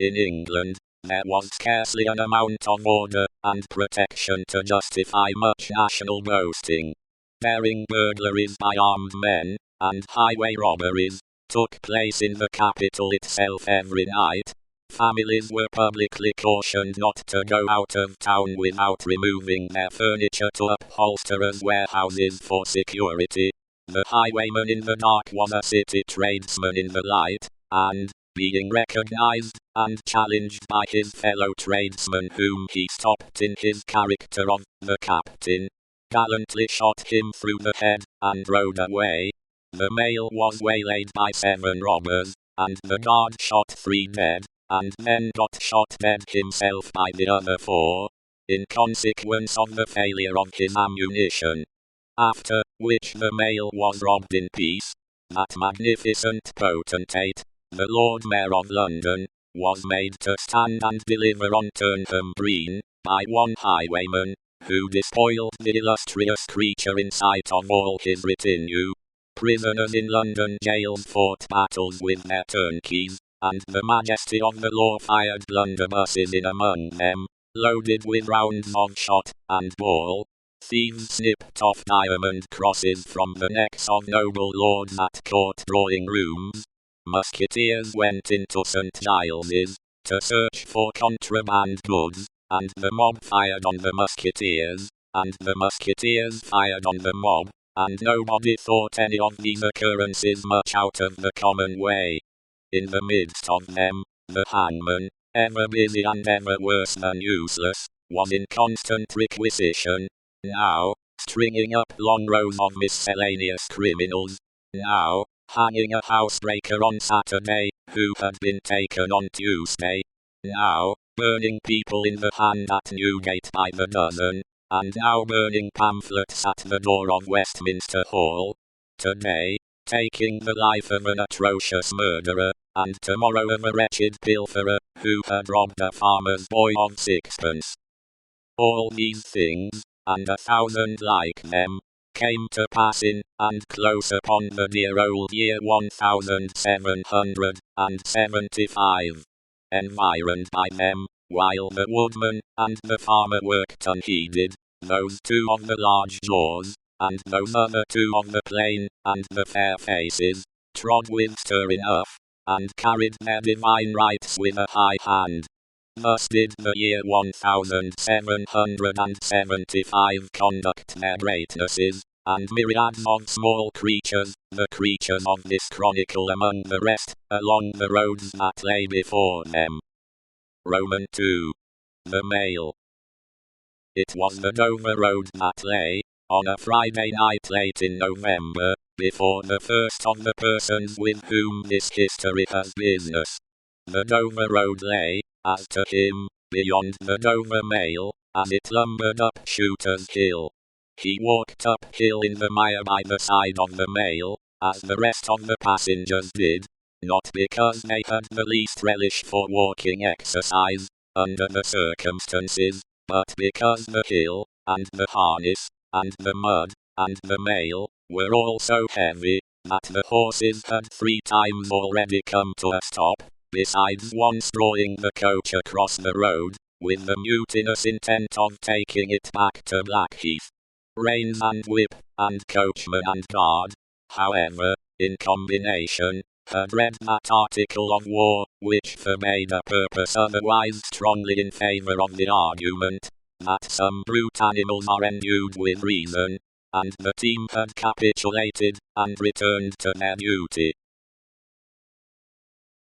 In England, there was scarcely an amount of order and protection to justify much national boasting. Daring burglaries by armed men, and highway robberies, took place in the capital itself every night. Families were publicly cautioned not to go out of town without removing their furniture to upholsterers' warehouses for security. The highwayman in the dark was a city tradesman in the light, and, being recognized and challenged by his fellow tradesmen whom he stopped in his character of the captain, gallantly shot him through the head and rode away. The mail was waylaid by 7 robbers, and the guard shot 3 dead, and then got shot dead himself by the other 4, in consequence of the failure of his ammunition. After which the mail was robbed in peace. That magnificent potentate, the Lord Mayor of London, was made to stand and deliver on Turnham Green, by one highwayman, who despoiled the illustrious creature in sight of all his retinue. Prisoners in London jails fought battles with their turnkeys, and the majesty of the law fired blunderbusses in among them, loaded with rounds of shot and ball. Thieves snipped off diamond crosses from the necks of noble lords at court drawing rooms. Musketeers went into St. Giles's, to search for contraband goods, and the mob fired on the musketeers, and the musketeers fired on the mob, and nobody thought any of these occurrences much out of the common way. In the midst of them, the hangman, ever busy and ever worse than useless, was in constant requisition, now, stringing up long rows of miscellaneous criminals, now, hanging a housebreaker on Saturday, who had been taken on Tuesday, now, burning people in the hand at Newgate by the dozen, and now burning pamphlets at the door of Westminster Hall. Today, taking the life of an atrocious murderer, and tomorrow of a wretched pilferer, who had robbed a farmer's boy of 6pence. All these things, and 1,000 like them, came to pass in, and close upon the dear old year 1775, environed by them, while the woodman and the farmer worked unheeded, those 2 of the large jaws, and those other 2 of the plain and the fair faces, trod with stir enough, and carried their divine rights with a high hand. Thus did the year 1775 conduct their greatnesses, and myriads of small creatures, the creatures of this chronicle among the rest, along the roads that lay before them. Roman 2. The Mail. It was the Dover Road that lay, on a Friday night late in November, before the first of the persons with whom this history has business. The Dover Road lay, as to him, beyond the Dover Mail, as it lumbered up Shooter's Hill. He walked uphill in the mire by the side of the Mail, as the rest of the passengers did, not because they had the least relish for walking exercise, under the circumstances, but because the hill, and the harness, and the mud, and the Mail, were all so heavy, that the horses had 3 times already come to a stop, besides once drawing the coach across the road, with the mutinous intent of taking it back to Blackheath. Reins and whip, and coachman and guard, however, in combination, had read that article of war, which forbade a purpose otherwise strongly in favor of the argument, that some brute animals are endued with reason, and the team had capitulated, and returned to their duty.